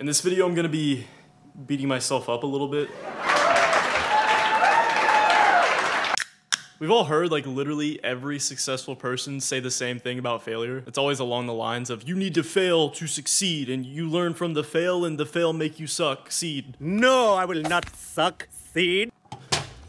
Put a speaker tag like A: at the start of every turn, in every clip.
A: this video, I'm gonna be beating myself up a little bit. We've all heard, like, literally every successful person say the same thing about failure. It's always along the lines of, you need to fail to succeed, and you learn from the fail, and the fail make you succeed.
B: No, I will not succeed.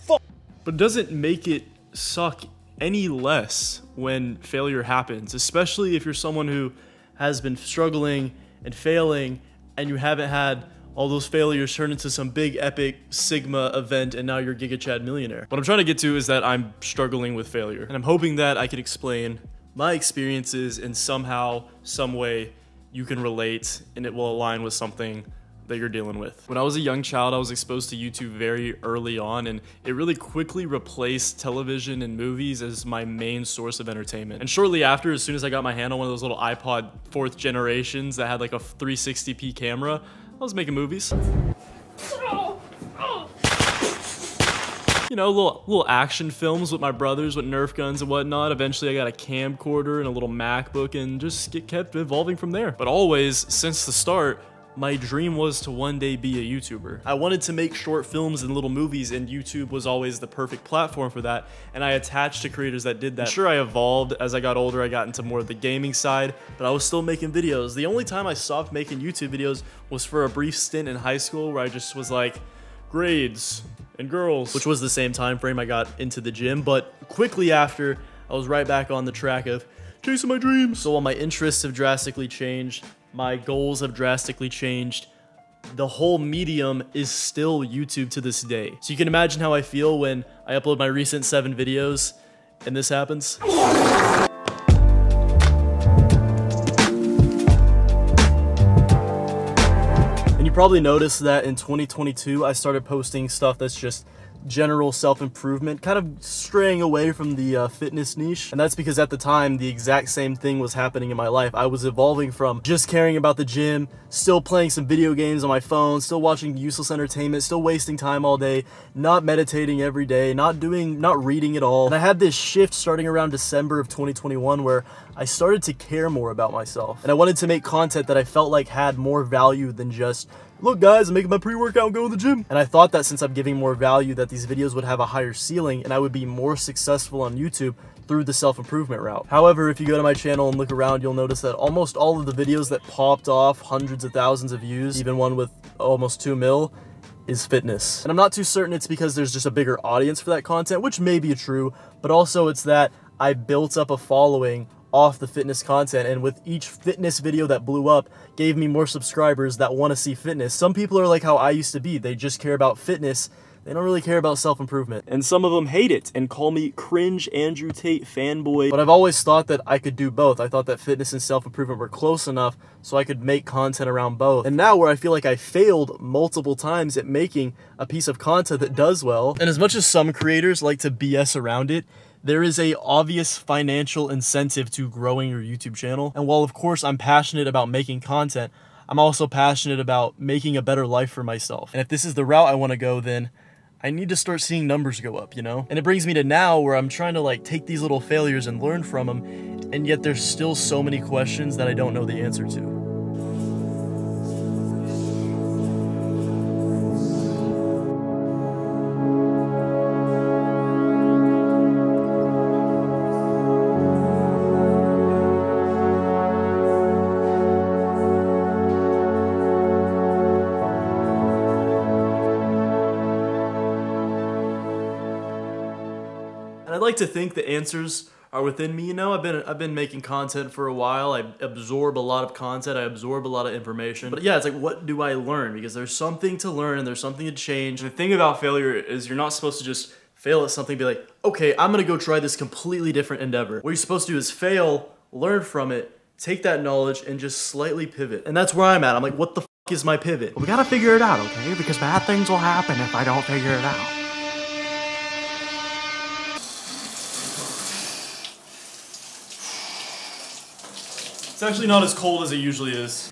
A: But it doesn't make it suck any less when failure happens, especially if you're someone who has been struggling and failing, and you haven't had all those failures turn into some big epic Sigma event and now you're Giga Chad millionaire. What I'm trying to get to is that I'm struggling with failure, and I'm hoping that I can explain my experiences and somehow, some way you can relate and it will align with something that you're dealing with. When I was a young child, I was exposed to YouTube very early on, and it really quickly replaced television and movies as my main source of entertainment. And shortly after, as soon as I got my hand on one of those little iPod 4th generations that had like a 360p camera, I was making movies. You know, little action films with my brothers with Nerf guns and whatnot. Eventually I got a camcorder and a little MacBook and just kept evolving from there. But always, since the start, my dream was to one day be a YouTuber. I wanted to make short films and little movies, and YouTube was always the perfect platform for that, and I attached to creators that did that. Sure, I evolved. As I got older, I got into more of the gaming side, but I was still making videos. The only time I stopped making YouTube videos was for a brief stint in high school where I just was like, grades and girls, which was the same time frame I got into the gym, but quickly after, I was right back on the track of chasing my dreams. So while my interests have drastically changed, my goals have drastically changed, the whole medium is still YouTube to this day. So you can imagine how I feel when I upload my recent 7 videos and this happens. And you probably noticed that in 2022, I started posting stuff that's just general self-improvement, kind of straying away from the fitness niche. And that's because at the time, the exact same thing was happening in my life. I was evolving from just caring about the gym, still playing some video games on my phone, still watching useless entertainment, still wasting time all day, not meditating every day, not reading at all. And I had this shift starting around December of 2021 where I started to care more about myself. And I wanted to make content that I felt like had more value than just, look guys, I'm making my pre-workout and going to the gym. And I thought that since I'm giving more value, that these videos would have a higher ceiling and I would be more successful on YouTube through the self-improvement route. However, if you go to my channel and look around, you'll notice that almost all of the videos that popped off hundreds of thousands of views, even one with almost 2 mil, is fitness. And I'm not too certain it's because there's just a bigger audience for that content, which may be true, but also it's that I built up a following off the fitness content, and with each fitness video that blew up gave me more subscribers that want to see fitness. Some people are like how I used to be. They just care about fitness. They don't really care about self-improvement. And some of them hate it and call me cringe Andrew Tate fanboy. But I've always thought that I could do both. I thought that fitness and self-improvement were close enough so I could make content around both. And now where I feel like I failed multiple times at making a piece of content that does well, and as much as some creators like to BS around it, there is a obvious financial incentive to growing your YouTube channel. And while of course I'm passionate about making content, I'm also passionate about making a better life for myself. And if this is the route I want to go, then I need to start seeing numbers go up, you know? And it brings me to now where I'm trying to like take these little failures and learn from them, and yet there's still so many questions that I don't know the answer to. And I'd like to think the answers are within me. You know, I've been making content for a while. I absorb a lot of content. I absorb a lot of information. But yeah, it's like, what do I learn? Because there's something to learn and there's something to change. And the thing about failure is you're not supposed to just fail at something and be like, okay, I'm gonna go try this completely different endeavor. What you're supposed to do is fail, learn from it, take that knowledge, and just slightly pivot. And that's where I'm at. I'm like, what the f is my pivot?
B: We gotta figure it out, okay? Because bad things will happen if I don't figure it out.
A: It's actually not as cold as it usually is.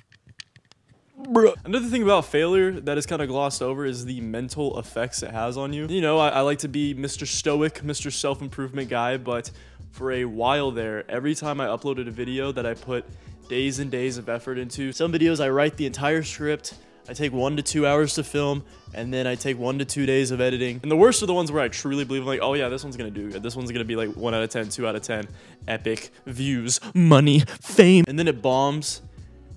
A: Bruh. Another thing about failure that is kind of glossed over is the mental effects it has on you. You know, I like to be Mr. Stoic, Mr. Self-Improvement guy, but for a while there, every time I uploaded a video that I put days and days of effort into, some videos I write the entire script, I take 1 to 2 hours to film, and then I take 1 to 2 days of editing. And the worst are the ones where I truly believe, like, oh yeah, this one's gonna do good. This one's gonna be like 1 out of 10, 2 out of 10. Epic, views, money, fame. And then it bombs,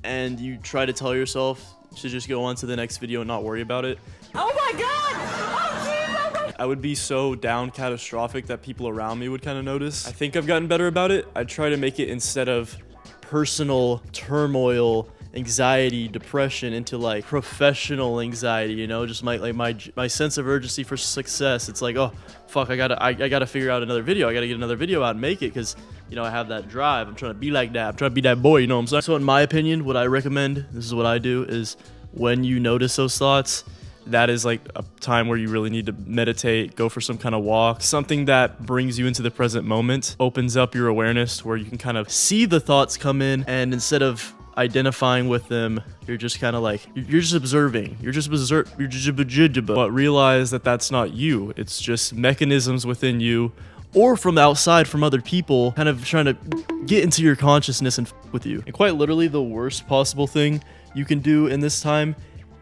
A: and you try to tell yourself to just go on to the next video and not worry about it. Oh my God! Oh, geez, I would be so down catastrophic that people around me would kind of notice. I think I've gotten better about it. I try to make it, instead of personal turmoil, anxiety, depression, into like professional anxiety, you know, just my sense of urgency for success. It's like, oh fuck, I gotta figure out another video. I gotta get another video out and make it, because you know I have that drive. I'm trying to be like that. I'm trying to be that boy, you know what I'm saying? So in my opinion, what I recommend, this is what I do, is when you notice those thoughts, that is like a time where you really need to meditate, go for some kind of walk, something that brings you into the present moment, opens up your awareness where you can kind of see the thoughts come in, and instead of identifying with them, you're just kind of like, you're just observing, but realize that that's not you. It's just mechanisms within you, or from outside, from other people, kind of trying to get into your consciousness and with you. And quite literally, the worst possible thing you can do in this time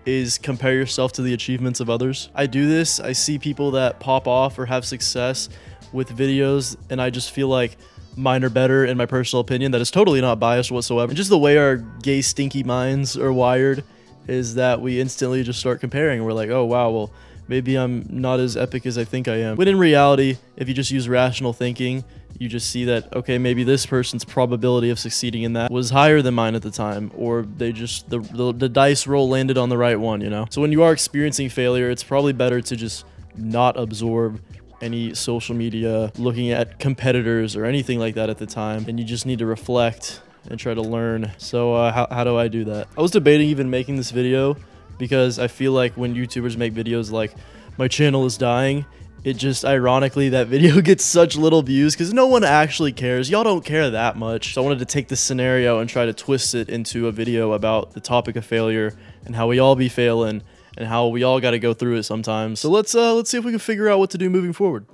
A: is compare yourself to the achievements of others. I do this. I see people that pop off or have success with videos, and I just feel like mine are better, in my personal opinion. That is totally not biased whatsoever. And just the way our gay stinky minds are wired is that we instantly just start comparing. We're like, oh wow, well maybe I'm not as epic as I think I am. When in reality, if you just use rational thinking, you just see that, okay, maybe this person's probability of succeeding in that was higher than mine at the time, or they just, the dice roll landed on the right one, you know? So when you are experiencing failure, it's probably better to just not absorb any social media, looking at competitors or anything like that at the time, and you just need to reflect and try to learn. So how do I do that? I was debating even making this video, because I feel like when YouTubers make videos like, my channel is dying, it just, ironically, that video gets such little views because no one actually cares. Y'all don't care that much. So I wanted to take this scenario and try to twist it into a video about the topic of failure and how we all be failing and how we all got to go through it sometimes. So let's see if we can figure out what to do moving forward.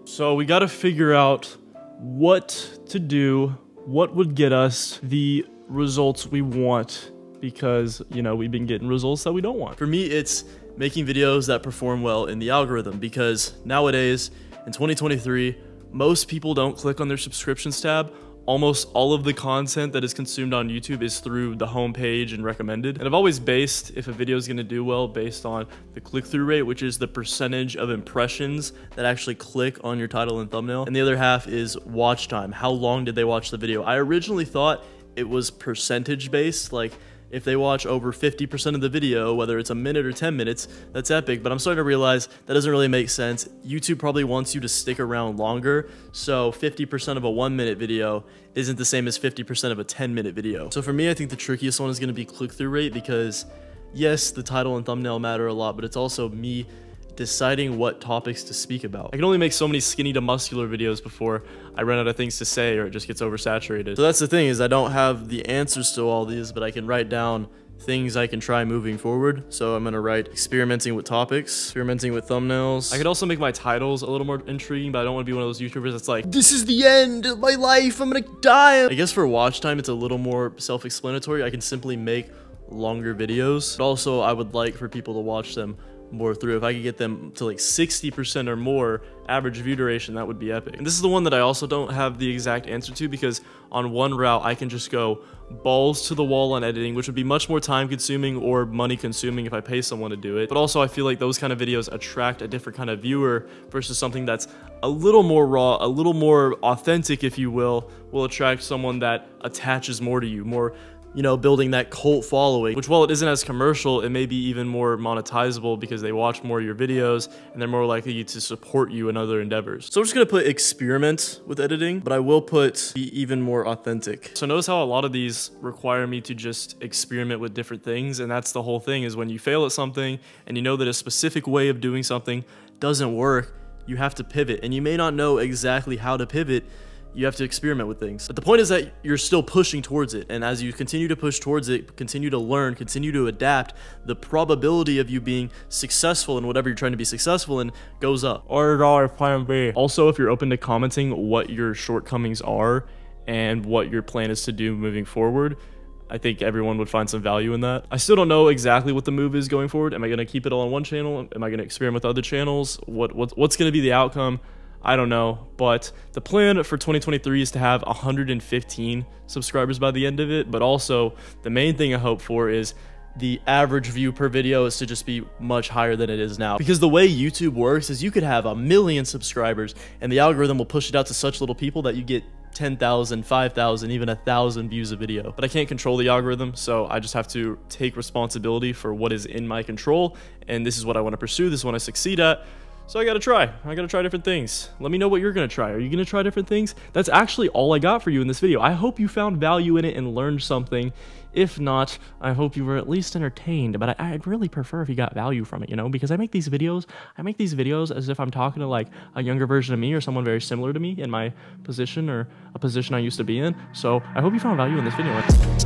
A: So we got to figure out what to do, what would get us the results we want, because, you know, we've been getting results that we don't want. For me, it's making videos that perform well in the algorithm, because nowadays, in 2023, most people don't click on their subscriptions tab. Almost all of the content that is consumed on YouTube is through the home page and recommended. And I've always based, if a video is gonna do well, based on the click-through rate, which is the percentage of impressions that actually click on your title and thumbnail. And the other half is watch time. How long did they watch the video? I originally thought it was percentage based, like, if they watch over 50% of the video, whether it's a minute or 10 minutes, that's epic. But I'm starting to realize that doesn't really make sense. YouTube probably wants you to stick around longer. So 50% of a 1-minute video isn't the same as 50% of a 10-minute video. So for me, I think the trickiest one is going to be click-through rate, because yes, the title and thumbnail matter a lot, but it's also me deciding what topics to speak about. I can only make so many skinny to muscular videos before I run out of things to say, or it just gets oversaturated. So that's the thing, is I don't have the answers to all these, but I can write down things I can try moving forward. So I'm gonna write experimenting with topics, experimenting with thumbnails. I could also make my titles a little more intriguing, but I don't want to be one of those YouTubers that's like, this is the end of my life, I'm gonna die. I guess for watch time, it's a little more self-explanatory. I can simply make longer videos, but also I would like for people to watch them more through. If I could get them to like 60% or more average view duration, that would be epic. And this is the one that I also don't have the exact answer to, because on one route I can just go balls to the wall on editing, which would be much more time consuming or money consuming if I pay someone to do it. But also I feel like those kind of videos attract a different kind of viewer versus something that's a little more raw, a little more authentic, if you will attract someone that attaches more to you, more, you know, building that cult following, which, while it isn't as commercial, it may be even more monetizable because they watch more of your videos and they're more likely to support you in other endeavors. So I'm just gonna put experiment with editing, but I will put be even more authentic. So notice how a lot of these require me to just experiment with different things, and that's the whole thing, is when you fail at something and you know that a specific way of doing something doesn't work, you have to pivot, and you may not know exactly how to pivot. You have to experiment with things. But the point is that you're still pushing towards it. And as you continue to push towards it, continue to learn, continue to adapt, the probability of you being successful in whatever you're trying to be successful in goes up. Or plan B. Also, if you're open to commenting what your shortcomings are and what your plan is to do moving forward, I think everyone would find some value in that. I still don't know exactly what the move is going forward. Am I going to keep it all on one channel? Am I going to experiment with other channels? What's going to be the outcome? I don't know, but the plan for 2023 is to have 115 subscribers by the end of it, but also the main thing I hope for is the average view per video is to just be much higher than it is now. Because the way YouTube works is you could have 1 million subscribers and the algorithm will push it out to such little people that you get 10,000, 5,000, even 1,000 views a video. But I can't control the algorithm, so I just have to take responsibility for what is in my control, and this is what I want to pursue, this is what I succeed at. So I gotta try different things. Let me know what you're gonna try. Are you gonna try different things? That's actually all I got for you in this video. I hope you found value in it and learned something. If not, I hope you were at least entertained, but I'd really prefer if you got value from it, you know, because I make these videos as if I'm talking to like a younger version of me or someone very similar to me in my position or a position I used to be in. So I hope you found value in this video.